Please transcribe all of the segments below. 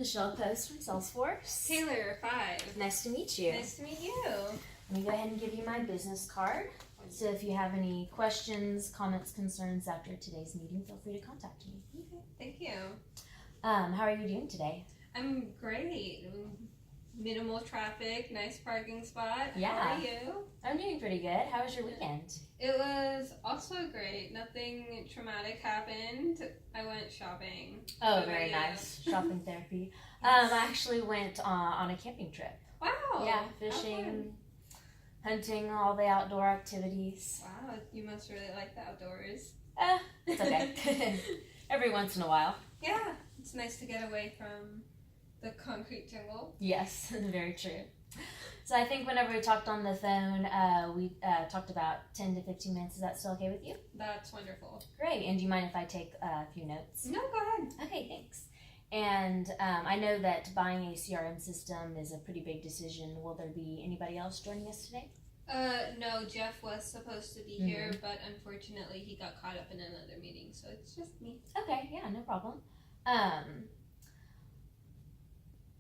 Michelle Post from Salesforce. Taylor, 5. Nice to meet you. Nice to meet you. Let me go ahead and give you my business card. So if you have any questions, comments, concerns after today's meeting, feel free to contact me. Okay, thank you. How are you doing today? I'm great. Minimal traffic, nice parking spot. Yeah. How are you? I'm doing pretty good. How was your weekend? It was also great. Nothing traumatic happened. I went shopping. Oh, What very about you? nice. Shopping therapy. I actually went on a camping trip. Wow. Yeah, how fishing, fun. hunting, all the outdoor activities. Wow, you must really like the outdoors. It's okay. Every once in a while. Yeah, it's nice to get away from the concrete jungle. Yes, very true. So I think whenever we talked on the phone, we talked about 10 to 15 minutes. Is that still okay with you? That's wonderful. Great. And do you mind if I take a few notes? No, go ahead. Okay, thanks. And I know that buying a CRM system is a pretty big decision. Will there be anybody else joining us today? No, Jeff was supposed to be here, but unfortunately he got caught up in another meeting, so it's just me. Okay, yeah, no problem.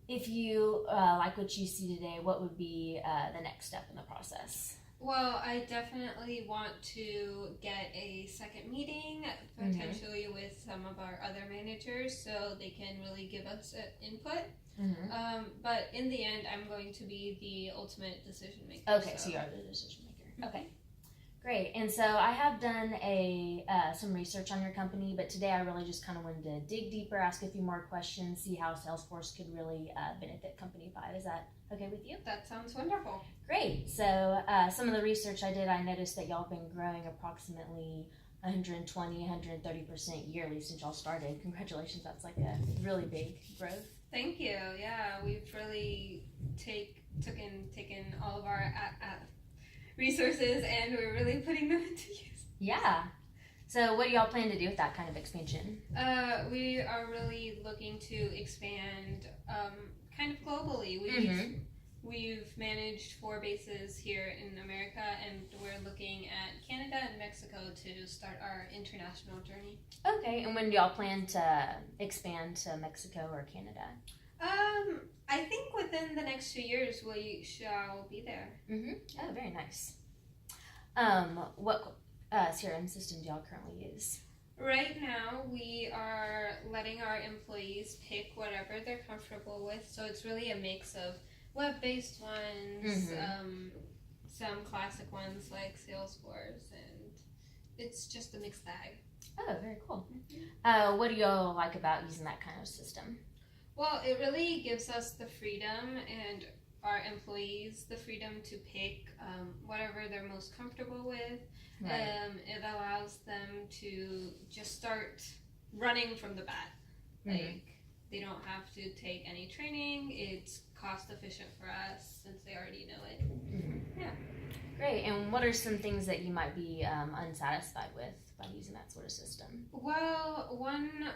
If you like what you see today, what would be the next step in the process? Well, I definitely want to get a second meeting, potentially with some of our other managers, so they can really give us input. But in the end, I'm going to be the ultimate decision maker. Okay, so you are the decision maker. Okay, great. And so I have done some research on your company, but today I really just kind of wanted to dig deeper, ask a few more questions, see how Salesforce could really benefit Company 5. Is that okay with you? That sounds wonderful. Great. So some of the research I did, I noticed that y'all have been growing approximately 120, 130% yearly since y'all started. Congratulations, that's like a really big growth. Thank you. Yeah, we've really taken all of our resources and we're really putting them into use. Yeah. So what do y'all plan to do with that kind of expansion? We are really looking to expand kind of globally. We've managed 4 bases here in America, and we're looking at Canada and Mexico to start our international journey. Okay, and when do y'all plan to expand to Mexico or Canada? I think within the next few years we shall be there. Oh, very nice. What CRM system do y'all currently use? Right now, we are letting our employees pick whatever they're comfortable with, so it's really a mix of web-based ones, some classic ones like Salesforce, and it's just a mixed bag. Oh, very cool. What do y'all like about using that kind of system? Well, it really gives us the freedom and our employees the freedom to pick whatever they're most comfortable with. Right. It allows them to just start running from the bat. Like, they don't have to take any training. It's cost efficient for us since they already know it. Yeah. Great. And what are some things that you might be unsatisfied with by using that sort of system? Well, one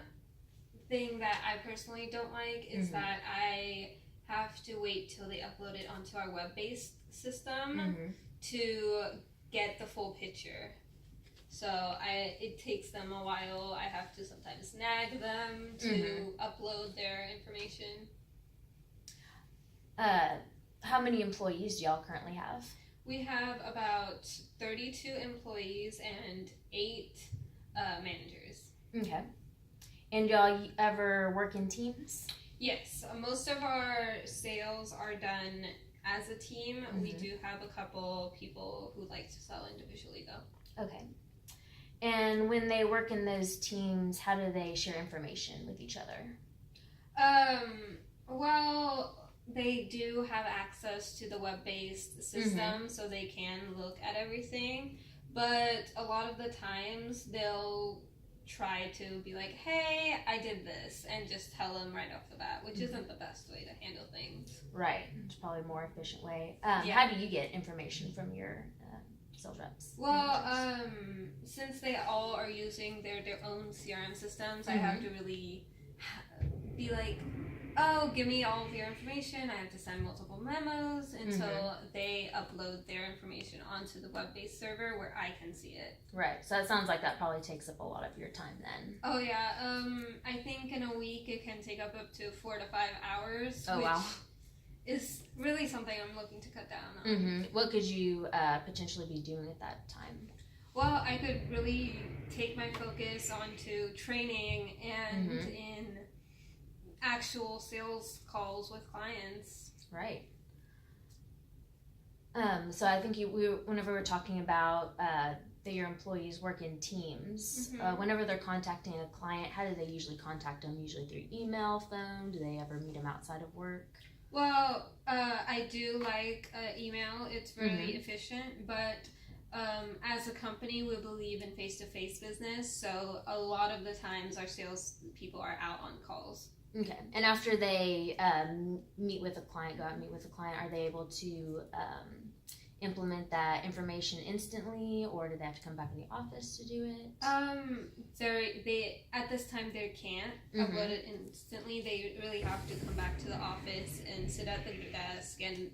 thing that I personally don't like is that I have to wait till they upload it onto our web-based system to get the full picture. So it takes them a while. I have to sometimes nag them to upload their information. How many employees do y'all currently have? We have about 32 employees and 8 managers. Okay. And y'all ever work in teams? Yes, most of our sales are done as a team. We do have a couple people who like to sell individually though. Okay. And when they work in those teams, how do they share information with each other? Well, they do have access to the web-based system, so they can look at everything. But a lot of the times, they'll try to be like, hey, I did this, and just tell them right off the bat, which isn't the best way to handle things. Right. It's probably a more efficient way. Yeah. How do you get information from your sales reps? Well, since they all are using their own CRM systems, I have to really be like, oh, give me all of your information. I have to send multiple memos until they upload their information onto the web-based server where I can see it. Right. So it sounds like that probably takes up a lot of your time then. Oh yeah. I think in a week it can take up to 4 to 5 hours. Oh, which wow. is really something I'm looking to cut down on. Mm-hmm. What could you potentially be doing at that time? Well, I could really take my focus onto training and in actual sales calls with clients. Right. So I think whenever we're talking about that your employees work in teams, whenever they're contacting a client, how do they usually contact them? Usually through email, phone? Do they ever meet them outside of work? Well, I do like email. It's really efficient, but as a company, we believe in face-to-face business, so a lot of the times our sales people are out on calls. Okay. And after they go out and meet with a client, are they able to implement that information instantly, or do they have to come back in the office to do it? They at this time they can't upload it instantly. They really have to come back to the office and sit at the desk and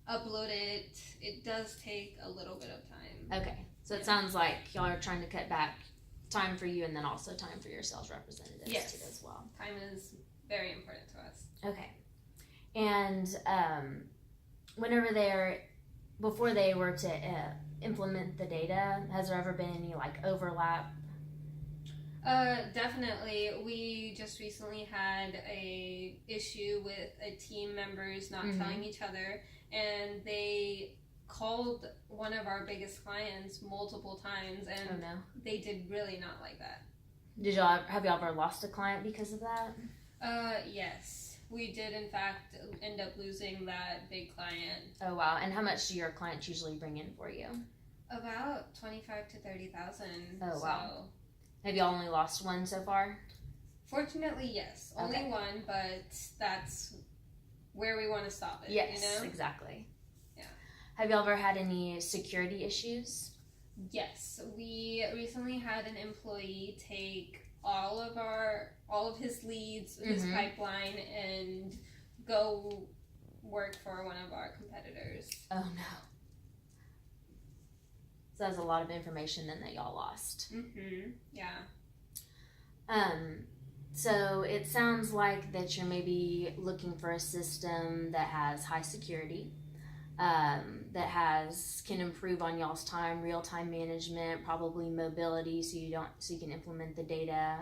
upload it. It does take a little bit of time. Okay, so it sounds like y'all are trying to cut back time for you and then also time for your sales representatives too as well. Time is very important to us. Okay, and before they were to implement the data, has there ever been any like overlap? Definitely. We just recently had a issue with team members not telling each other, and they called one of our biggest clients multiple times, and they did really not like that. Have y'all ever lost a client because of that? Yes. We did, in fact, end up losing that big client. Oh, wow. And how much do your clients usually bring in for you? About $25,000 to $30,000. Oh, wow. Have you only lost one so far? Fortunately, yes. Only one, but that's where we want to stop it. Yes, you know? Exactly. Yeah. Have you ever had any security issues? Yes. We recently had an employee take all of his leads, his pipeline, and go work for one of our competitors. Oh no. So that's a lot of information then that y'all lost. Yeah. So it sounds like that you're maybe looking for a system that has high security, that can improve on y'all's time, real-time management, probably mobility, so you can implement the data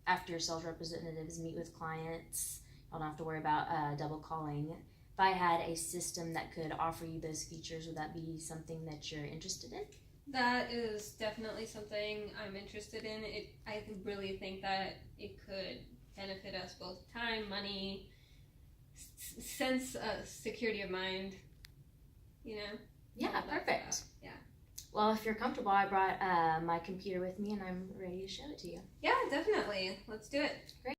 after your sales representatives meet with clients. Y'all don't have to worry about double calling. If I had a system that could offer you those features, would that be something that you're interested in? That is definitely something I'm interested in. I really think that it could benefit us both time, money, sense of security of mind, you know? Yeah, perfect. Yeah. Well, if you're comfortable, I brought my computer with me and I'm ready to show it to you. Yeah, definitely. Let's do it. Great.